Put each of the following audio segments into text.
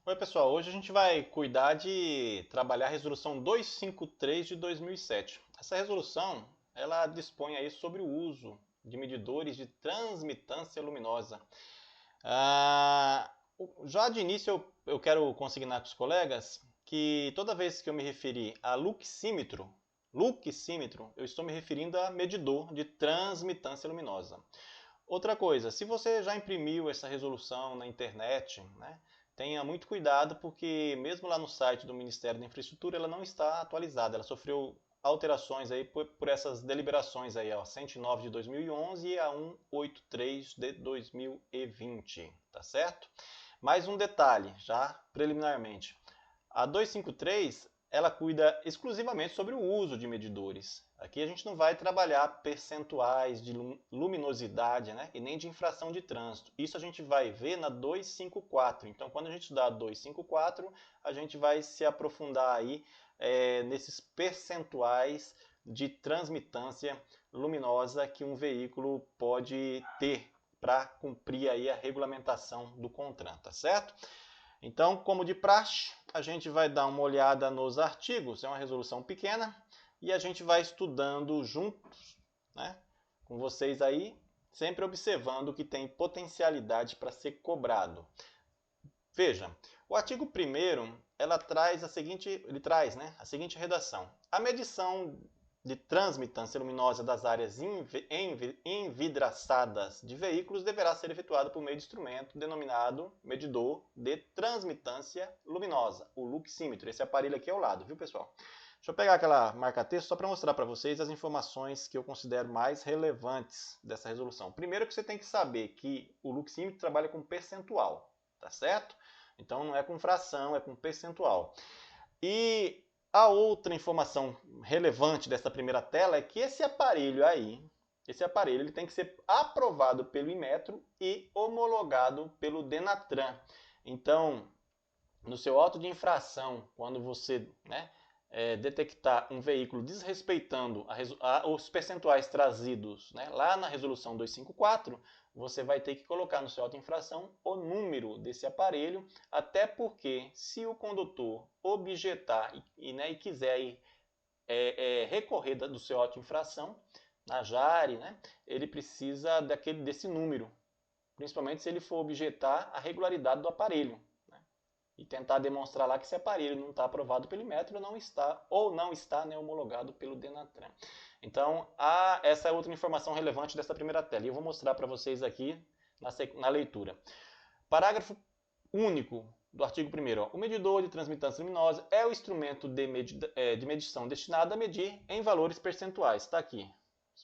Oi, pessoal. Hoje a gente vai cuidar de trabalhar a resolução 253 de 2007. Essa resolução, ela dispõe aí sobre o uso de medidores de transmitância luminosa. Já de início eu quero consignar com os colegas que toda vez que eu me referir a luxímetro, eu estou me referindo a medidor de transmitância luminosa. Outra coisa, se você já imprimiu essa resolução na internet, né, tenha muito cuidado porque mesmo lá no site do Ministério da Infraestrutura ela não está atualizada, ela sofreu alterações aí por essas deliberações aí, ó, 109 de 2011 e a 183 de 2020, tá certo? Mais um detalhe, já preliminarmente. A 253 ela cuida exclusivamente sobre o uso de medidores. Aqui a gente não vai trabalhar percentuais de luminosidade, né, e nem de infração de trânsito. Isso a gente vai ver na 254. Então, quando a gente estudar a 254, a gente vai se aprofundar aí nesses percentuais de transmitância luminosa que um veículo pode ter para cumprir aí a regulamentação do CONTRAN, tá certo? Então, como de praxe, a gente vai dar uma olhada nos artigos, é uma resolução pequena, e a gente vai estudando juntos, né, com vocês aí, sempre observando o que tem potencialidade para ser cobrado. Veja, o artigo 1º, ele traz, né, a seguinte redação. A medição de transmitância luminosa das áreas envidraçadas de veículos deverá ser efetuada por meio de instrumento denominado medidor de transmitância luminosa, o luxímetro. Esse aparelho aqui ao lado, viu, pessoal? Deixa eu pegar aquela marca-texto só para mostrar para vocês as informações que eu considero mais relevantes dessa resolução. Primeiro que você tem que saber que o luxímetro trabalha com percentual, tá certo? Então não é com fração, é com percentual. E a outra informação relevante dessa primeira tela é que esse aparelho ele tem que ser aprovado pelo Inmetro e homologado pelo Denatran. Então, no seu auto de infração, quando você, né, detectar um veículo desrespeitando os percentuais trazidos, né, lá na resolução 254, você vai ter que colocar no seu auto de infração o número desse aparelho, até porque se o condutor objetar e quiser recorrer do seu auto de infração na JARE, né, ele precisa desse número, principalmente se ele for objetar a regularidade do aparelho e tentar demonstrar lá que esse aparelho não está aprovado pelo Inmetro ou não está, né, homologado pelo Denatran. Então, essa é outra informação relevante dessa primeira tela. E eu vou mostrar para vocês aqui na leitura. Parágrafo único do artigo 1º. O medidor de transmitância luminosa é o instrumento de medição destinado a medir em valores percentuais. Está aqui.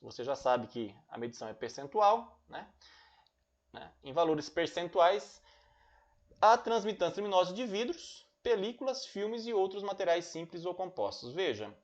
Você já sabe que a medição é percentual, né? Em valores percentuais, a transmitância luminosa de vidros, películas, filmes e outros materiais simples ou compostos. Veja,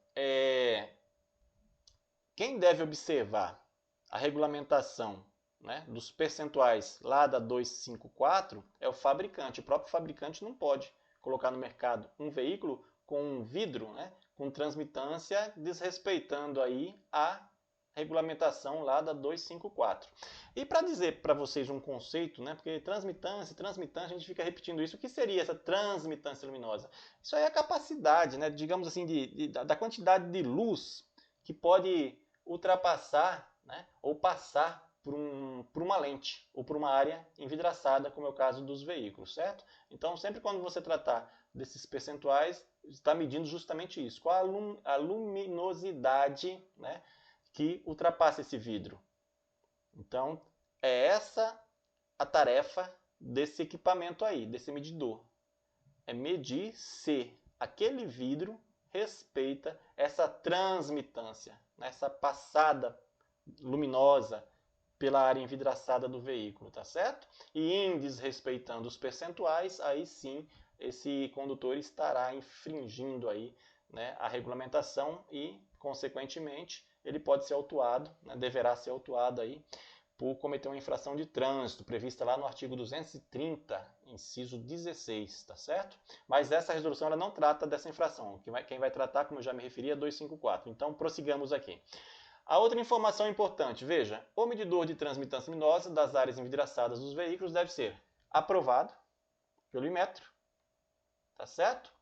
quem deve observar a regulamentação, né, dos percentuais lá da 254 é o fabricante. O próprio fabricante não pode colocar no mercado um veículo com um vidro, né, com transmitância desrespeitando aí a regulamentação lá da 254. E para dizer para vocês um conceito, né, porque transmitância, a gente fica repetindo isso. O que seria essa transmitância luminosa? Isso aí é a capacidade, né, digamos assim, da quantidade de luz que pode ultrapassar, né, ou passar por uma lente ou por uma área envidraçada, como é o caso dos veículos, certo? Então, sempre quando você tratar desses percentuais, está medindo justamente isso. Qual a luminosidade, né, que ultrapassa esse vidro. Então, é essa a tarefa desse equipamento aí, desse medidor. É medir se aquele vidro respeita essa transmitância, essa passada luminosa pela área envidraçada do veículo, tá certo? E em desrespeitando os percentuais, aí sim esse condutor estará infringindo aí, né, a regulamentação e, consequentemente, ele pode ser autuado, né, deverá ser autuado aí por cometer uma infração de trânsito prevista lá no artigo 230, inciso 16, tá certo? Mas essa resolução ela não trata dessa infração. Quem vai tratar, como eu já me referi, é 254. Então, prossigamos aqui. A outra informação importante, veja, o medidor de transmitância luminosa das áreas envidraçadas dos veículos deve ser aprovado pelo Inmetro tá certo?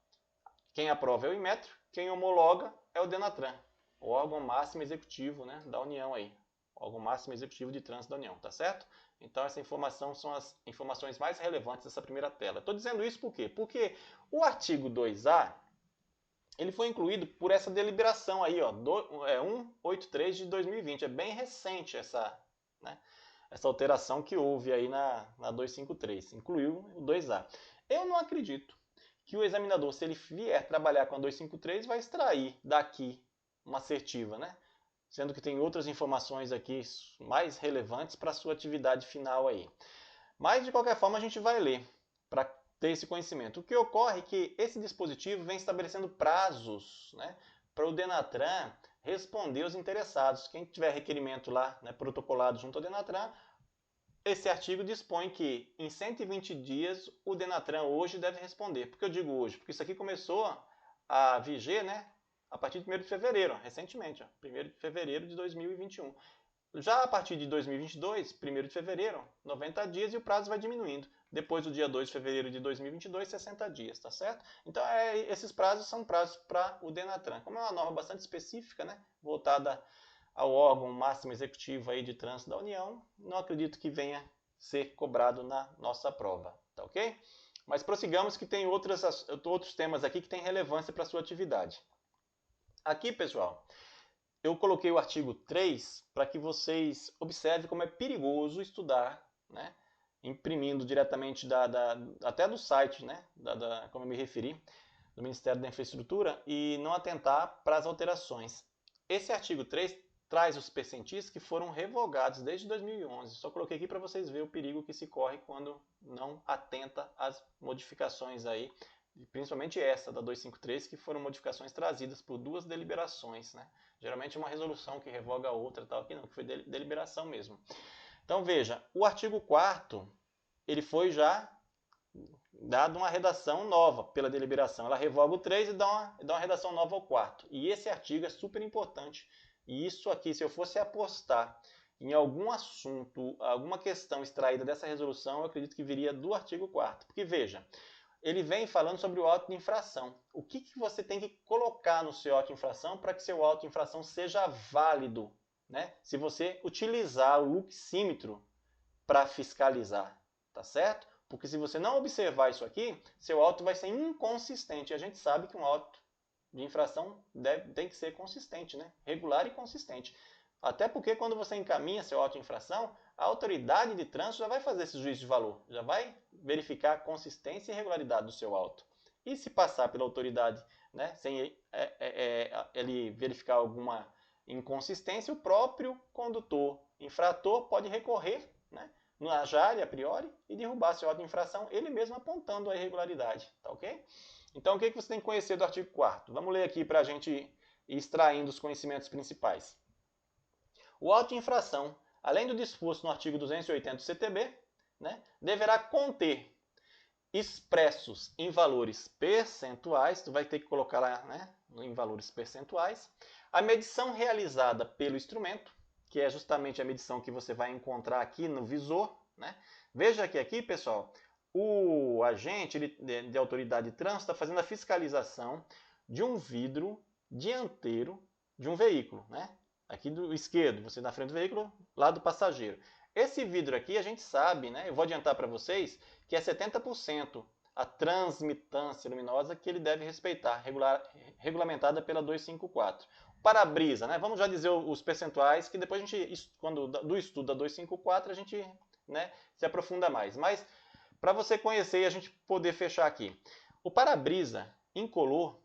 Quem aprova é o Inmetro, quem homologa é o Denatran, o órgão máximo executivo, né, da União aí, o órgão máximo executivo de trânsito da União, tá certo? Então essa informação são as informações mais relevantes dessa primeira tela. Estou dizendo isso por quê? Porque o artigo 2A, ele foi incluído por essa deliberação aí, ó, 183 de 2020. É bem recente essa, né, essa alteração que houve aí na 253. Incluiu o 2A. Eu não acredito que o examinador, se ele vier trabalhar com a 253, vai extrair daqui uma assertiva, né? Sendo que tem outras informações aqui mais relevantes para a sua atividade final aí. Mas, de qualquer forma, a gente vai ler para ter esse conhecimento. O que ocorre é que esse dispositivo vem estabelecendo prazos, né, para o Denatran responder aos interessados. Quem tiver requerimento lá, né, protocolado junto ao Denatran, esse artigo dispõe que em 120 dias o Denatran hoje deve responder. Por que eu digo hoje? Porque isso aqui começou a viger, né, a partir de 1º de fevereiro, recentemente, ó, 1º de fevereiro de 2021. Já a partir de 2022, 1º de fevereiro, 90 dias e o prazo vai diminuindo. Depois do dia 2 de fevereiro de 2022, 60 dias, tá certo? Então, esses prazos são prazos para o Denatran. Como é uma norma bastante específica, né, voltada ao órgão máximo executivo aí de trânsito da União, não acredito que venha ser cobrado na nossa prova, tá ok? Mas prossigamos que tem outros temas aqui que têm relevância para a sua atividade. Aqui, pessoal, eu coloquei o artigo 3 para que vocês observem como é perigoso estudar, né, imprimindo diretamente até do site, né, como eu me referi, do Ministério da Infraestrutura, e não atentar para as alterações. Esse artigo 3 traz os percentis que foram revogados desde 2011. Só coloquei aqui para vocês verem o perigo que se corre quando não atenta às modificações aí, principalmente essa da 253, que foram modificações trazidas por duas deliberações, né? Geralmente uma resolução que revoga a outra, tal, aqui não, que foi deliberação mesmo. Então veja, o artigo 4º, ele foi já dado uma redação nova pela deliberação. Ela revoga o 3 e dá uma redação nova ao 4º. E esse artigo é super importante. E isso aqui, se eu fosse apostar em algum assunto, alguma questão extraída dessa resolução, eu acredito que viria do artigo 4º. Porque veja, ele vem falando sobre o auto de infração. O que você tem que colocar no seu auto de infração para que seu auto de infração seja válido, né? Se você utilizar o luxímetro para fiscalizar, tá certo? Porque se você não observar isso aqui, seu auto vai ser inconsistente. E a gente sabe que um auto de infração tem que ser consistente, né? Regular e consistente. Até porque quando você encaminha seu auto de infração, a autoridade de trânsito já vai fazer esse juízo de valor, já vai verificar a consistência e regularidade do seu auto. E se passar pela autoridade, né, sem ele verificar alguma inconsistência, o próprio condutor infrator pode recorrer, né, no AJAR, a priori, e derrubar seu auto de infração, ele mesmo apontando a irregularidade, tá ok? Então, o que você tem que conhecer do artigo 4º? Vamos ler aqui para a gente ir extraindo os conhecimentos principais. O auto de infração, além do disposto no artigo 280 do CTB, né, deverá conter expressos em valores percentuais, tu vai ter que colocar lá, né, em valores percentuais, a medição realizada pelo instrumento, que é justamente a medição que você vai encontrar aqui no visor, né? Veja que aqui, pessoal, o agente de autoridade de trânsito está fazendo a fiscalização de um vidro dianteiro de um veículo, né? Aqui do esquerdo, você na frente do veículo, lado do passageiro. Esse vidro aqui a gente sabe, né? Eu vou adiantar para vocês que é 70% a transmitância luminosa que ele deve respeitar, regulamentada pela 254. Para-brisa, né? Vamos já dizer os percentuais, que depois a gente, quando do estudo da 254, a gente, né, se aprofunda mais. Mas para você conhecer e a gente poder fechar aqui. O para-brisa incolor,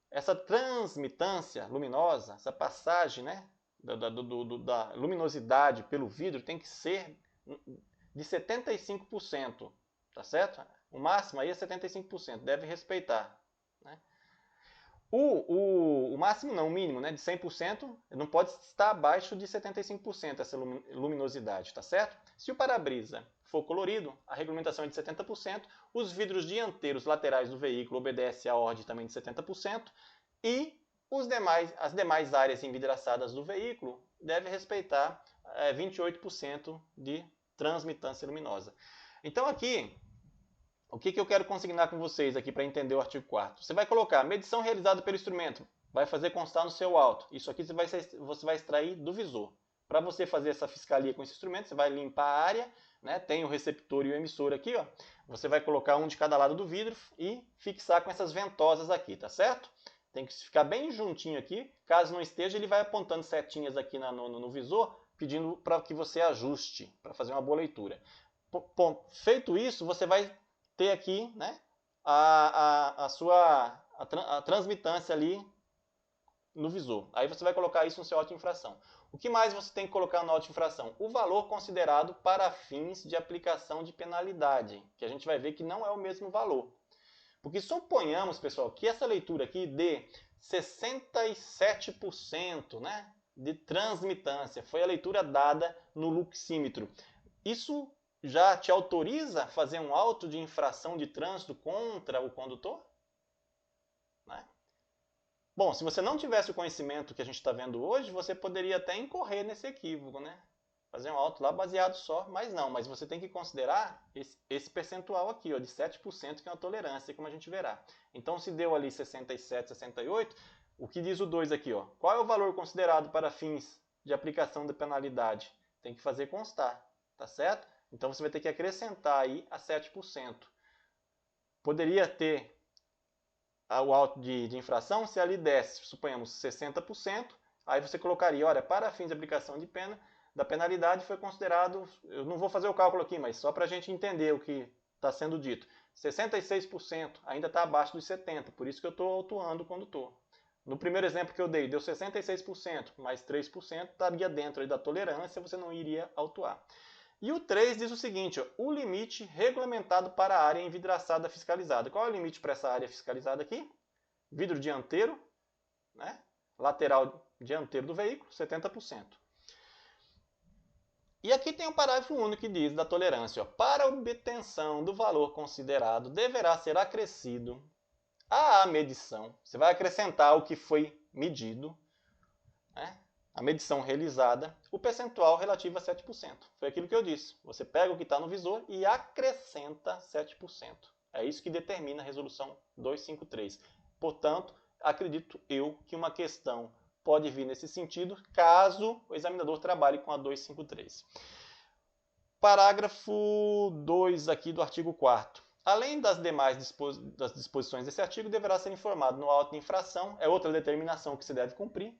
essa transmitância luminosa, essa passagem, né, da luminosidade pelo vidro tem que ser de 75%, tá certo? O máximo aí é 75%, deve respeitar, né? O máximo não, o mínimo, né, de 100%, não pode estar abaixo de 75% essa luminosidade, tá certo? Se o para-brisa for colorido, a regulamentação é de 70%, os vidros dianteiros laterais do veículo obedecem à ordem também de 70%, e as demais áreas envidraçadas do veículo devem respeitar 28% de transmitância luminosa. Então aqui, O que eu quero consignar com vocês aqui para entender o artigo 4º? Você vai colocar medição realizada pelo instrumento, vai fazer constar no seu auto. Isso aqui você vai extrair do visor. Para você fazer essa fiscalia com esse instrumento, você vai limpar a área, né? Tem o receptor e o emissor aqui, ó. Você vai colocar um de cada lado do vidro e fixar com essas ventosas aqui, tá certo? Tem que ficar bem juntinho aqui. Caso não esteja, ele vai apontando setinhas aqui no visor, pedindo para que você ajuste, para fazer uma boa leitura. Bom, feito isso, você vai ter aqui, né, a transmitância ali no visor. Aí você vai colocar isso no seu auto de infração. O que mais você tem que colocar no auto de infração? O valor considerado para fins de aplicação de penalidade, que a gente vai ver que não é o mesmo valor. Porque suponhamos, pessoal, que essa leitura aqui dê 67%, né, de transmitância. Foi a leitura dada no luxímetro. Isso já te autoriza a fazer um auto de infração de trânsito contra o condutor? Né? Bom, se você não tivesse o conhecimento que a gente está vendo hoje, você poderia até incorrer nesse equívoco, né? Fazer um auto lá baseado só, mas não. Mas você tem que considerar esse percentual aqui, ó, de 7%, que é uma tolerância, como a gente verá. Então, se deu ali 67, 68, o que diz o 2 aqui? Ó? Qual é o valor considerado para fins de aplicação da penalidade? Tem que fazer constar, tá certo? Então, você vai ter que acrescentar aí a 7%. Poderia ter o auto de infração se ali desse, suponhamos, 60%, aí você colocaria, olha, para fins de aplicação de pena, da penalidade foi considerado, eu não vou fazer o cálculo aqui, mas só para a gente entender o que está sendo dito, 66%, ainda está abaixo dos 70%, por isso que eu estou autuando o condutor. No primeiro exemplo que eu dei, deu 66%, mais 3%, estaria dentro aí da tolerância, você não iria autuar. E o 3 diz o seguinte, ó, o limite regulamentado para a área envidraçada fiscalizada. Qual é o limite para essa área fiscalizada aqui? Vidro dianteiro, né? Lateral dianteiro do veículo, 70%. E aqui tem um parágrafo único que diz da tolerância, ó, para obtenção do valor considerado, deverá ser acrescido à medição. Você vai acrescentar o que foi medido, né? A medição realizada, o percentual relativo a 7%. Foi aquilo que eu disse. Você pega o que está no visor e acrescenta 7%. É isso que determina a resolução 253. Portanto, acredito eu que uma questão pode vir nesse sentido, caso o examinador trabalhe com a 253. Parágrafo 2 aqui do artigo 4º. Além das demais das disposições desse artigo, deverá ser informado no auto de infração, é outra determinação que se deve cumprir,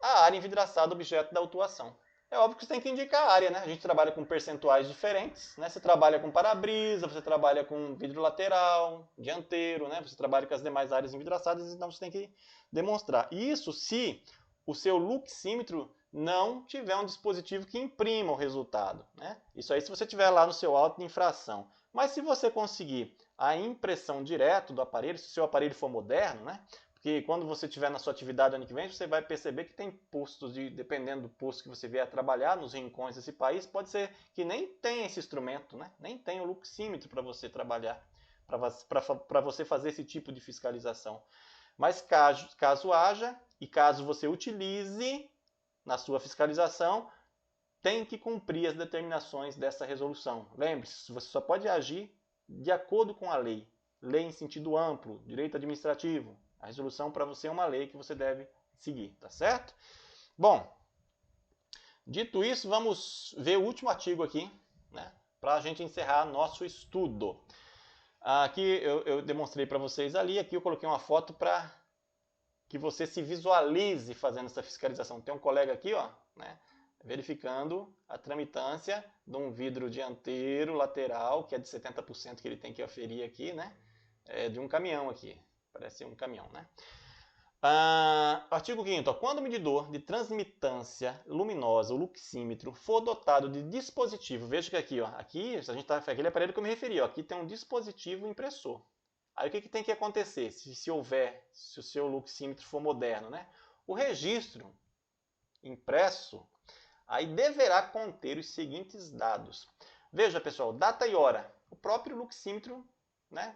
a área envidraçada objeto da autuação. É óbvio que você tem que indicar a área, né? A gente trabalha com percentuais diferentes, né? Você trabalha com para-brisa, você trabalha com vidro lateral, dianteiro, né? Você trabalha com as demais áreas envidraçadas, então você tem que demonstrar. Isso se o seu luxímetro não tiver um dispositivo que imprima o resultado, né? Isso aí se você tiver lá no seu auto de infração. Mas se você conseguir a impressão direto do aparelho, se o seu aparelho for moderno, né? Porque quando você estiver na sua atividade ano que vem, você vai perceber que tem postos, dependendo do posto que você vier trabalhar, nos rincões desse país, pode ser que nem tenha esse instrumento, né? Nem tenha o luxímetro para você trabalhar, para você fazer esse tipo de fiscalização. Mas caso haja, e caso você utilize na sua fiscalização, tem que cumprir as determinações dessa resolução. Lembre-se, você só pode agir de acordo com a lei. Lei em sentido amplo, direito administrativo. A resolução para você é uma lei que você deve seguir, tá certo? Bom, dito isso, vamos ver o último artigo aqui, né, para a gente encerrar nosso estudo. Aqui eu demonstrei para vocês ali, aqui eu coloquei uma foto para que você se visualize fazendo essa fiscalização. Tem um colega aqui, ó, né, verificando a tramitância de um vidro dianteiro lateral, que é de 70% que ele tem que aferir aqui, né, de um caminhão aqui. Parece um caminhão, né? Artigo 5º. Quando o medidor de transmitância luminosa, o luxímetro, for dotado de dispositivo, veja que aqui, ó, aqui a gente tá aquele aparelho que eu me referi, ó, aqui tem um dispositivo impressor. Aí o que tem que acontecer se o seu luxímetro for moderno, né? O registro impresso aí deverá conter os seguintes dados. Veja, pessoal, data e hora. O próprio luxímetro, né,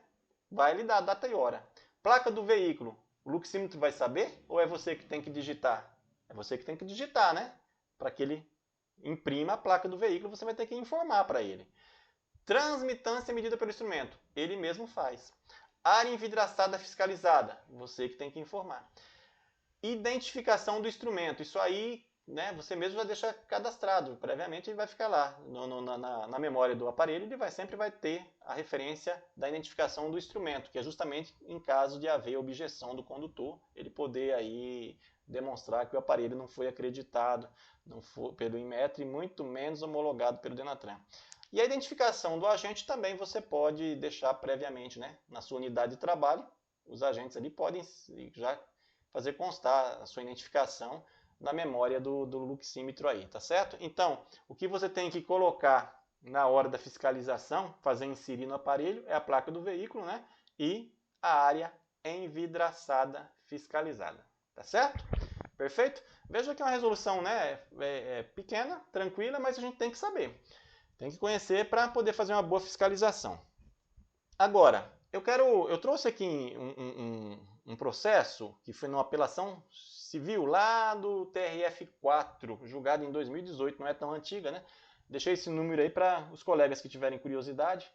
vai lhe dar data e hora. Placa do veículo, o luxímetro vai saber ou é você que tem que digitar? É você que tem que digitar, né? Para que ele imprima a placa do veículo, você vai ter que informar para ele. Transmitância medida pelo instrumento, ele mesmo faz. Área envidraçada fiscalizada, você que tem que informar. Identificação do instrumento, isso aí, né, você mesmo já deixa cadastrado, previamente ele vai ficar lá na memória do aparelho, ele sempre vai ter a referência da identificação do instrumento, que é justamente em caso de haver objeção do condutor, ele poder aí demonstrar que o aparelho não foi acreditado pelo Inmetro e muito menos homologado pelo Denatran. E a identificação do agente também você pode deixar previamente, né, na sua unidade de trabalho, os agentes ali podem já fazer constar a sua identificação na memória do luxímetro aí, tá certo? Então, o que você tem que colocar na hora da fiscalização, fazer inserir no aparelho, é a placa do veículo, né? E a área envidraçada fiscalizada, tá certo? Perfeito? Veja que é uma resolução, né, pequena, tranquila, mas a gente tem que saber. Tem que conhecer para poder fazer uma boa fiscalização. Agora, eu trouxe aqui um processo que foi numa apelação civil lá do TRF4, julgado em 2018, não é tão antiga, né? Deixei esse número aí para os colegas que tiverem curiosidade,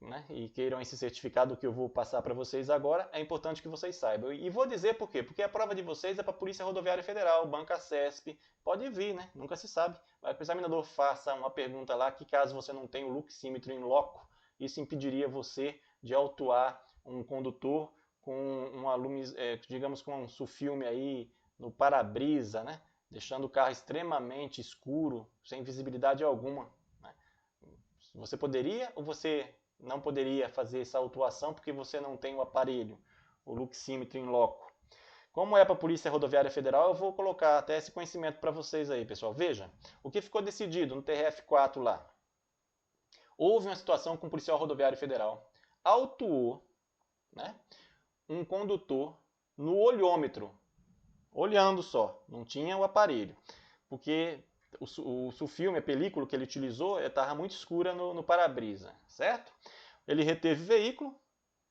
né, e queiram esse certificado que eu vou passar para vocês agora, é importante que vocês saibam. E vou dizer por quê. Porque a prova de vocês é para a Polícia Rodoviária Federal, Banca CESP, pode vir, né? Nunca se sabe. Vai que o examinador faça uma pergunta lá que caso você não tenha o luxímetro em loco, isso impediria você de autuar um condutor com uma digamos com um sulfilme aí no para-brisa, né? Deixando o carro extremamente escuro, sem visibilidade alguma, né? Você poderia ou você não poderia fazer essa autuação porque você não tem o aparelho, o luxímetro em loco? Como é para a Polícia Rodoviária Federal, eu vou colocar até esse conhecimento para vocês aí, pessoal. Veja, o que ficou decidido no TRF4 lá. Houve uma situação com o policial rodoviário federal, autuou, né, um condutor no olhômetro, olhando só, não tinha o aparelho, porque o sulfilme, a película que ele utilizou, estava muito escura no para-brisa, certo? Ele reteve o veículo,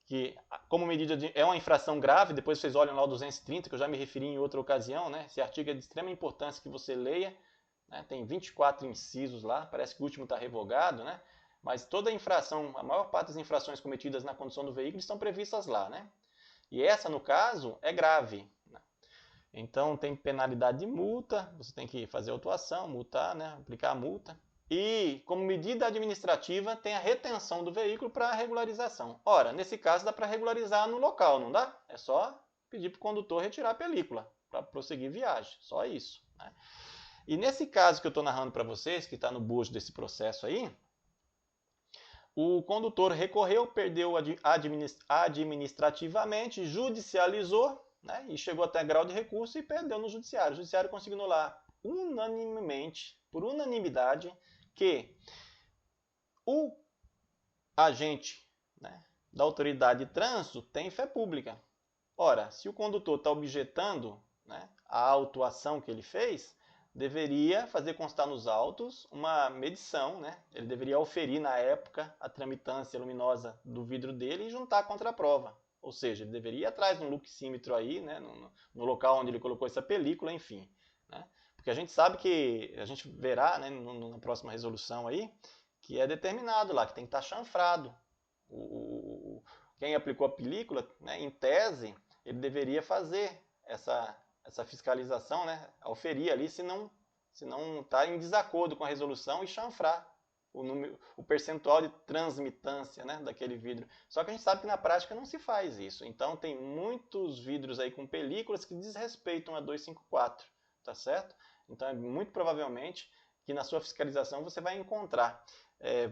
que como medida é uma infração grave, depois vocês olham lá o 230, que eu já me referi em outra ocasião, né? Esse artigo é de extrema importância que você leia, né? Tem 24 incisos lá, parece que o último está revogado, né? Mas toda a infração, a maior parte das infrações cometidas na condução do veículo estão previstas lá, né? E essa, no caso, é grave. Então tem penalidade de multa, você tem que fazer autuação, multar, né? Aplicar a multa. E, como medida administrativa, tem a retenção do veículo para regularização. Ora, nesse caso dá para regularizar no local, não dá? É só pedir para o condutor retirar a película para prosseguir viagem, só isso, né? E nesse caso que eu estou narrando para vocês, que está no bojo desse processo aí, o condutor recorreu, perdeu administrativamente, judicializou, né, e chegou até grau de recurso e perdeu no judiciário. O judiciário consignou lá unanimemente, por unanimidade, que o agente, né, da autoridade de trânsito tem fé pública. Ora, se o condutor está objetando, né, a autuação que ele fez, deveria fazer constar nos autos uma medição, né? Ele deveria oferir na época a tramitância luminosa do vidro dele e juntar a contraprova. Ou seja, ele deveria ir atrás de um luxímetro aí, né, no local onde ele colocou essa película, enfim, né? Porque a gente sabe que, a gente verá, né, na próxima resolução aí, que é determinado lá, que tem que estar chanfrado. Quem aplicou a película, né, em tese, ele deveria fazer essa fiscalização, né, auferir ali se não está em desacordo com a resolução e chanfrar o percentual de transmitância, né, daquele vidro. Só que a gente sabe que na prática não se faz isso. Então tem muitos vidros aí com películas que desrespeitam a 254, tá certo? Então é muito provavelmente que na sua fiscalização você vai encontrar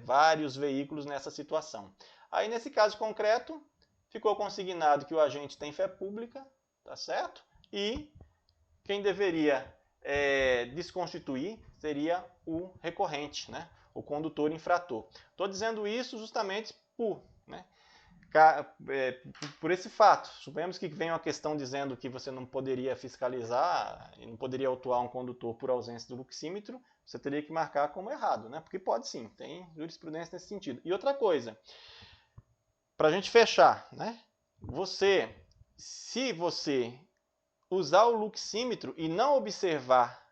vários veículos nessa situação. Aí nesse caso concreto, ficou consignado que o agente tem fé pública, tá certo? E quem deveria desconstituir seria o recorrente, né? O condutor infrator. Estou dizendo isso justamente por esse fato. Suponhamos que venha uma questão dizendo que você não poderia fiscalizar, não poderia autuar um condutor por ausência do luxímetro, você teria que marcar como errado, né? Porque pode sim, tem jurisprudência nesse sentido. E outra coisa, para a gente fechar, né? Se você usar o luxímetro e não observar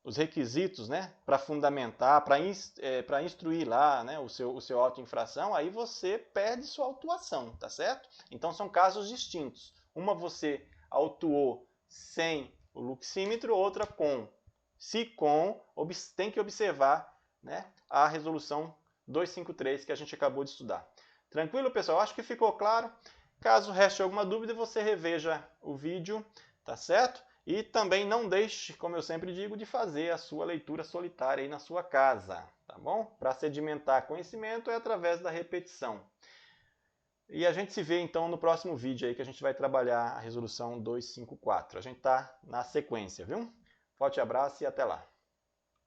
os requisitos, né, para fundamentar, para instruir lá, né, o seu auto infração, aí você perde sua autuação, tá certo? Então são casos distintos. Uma você autuou sem o luxímetro, outra com. Se com, tem que observar, né, a resolução 253 que a gente acabou de estudar. Tranquilo, pessoal? Acho que ficou claro. Caso reste alguma dúvida, você reveja o vídeo, tá certo? E também não deixe, como eu sempre digo, de fazer a sua leitura solitária aí na sua casa, tá bom? Para sedimentar conhecimento é através da repetição. E a gente se vê então no próximo vídeo aí que a gente vai trabalhar a resolução 254. A gente tá na sequência, viu? Forte abraço e até lá.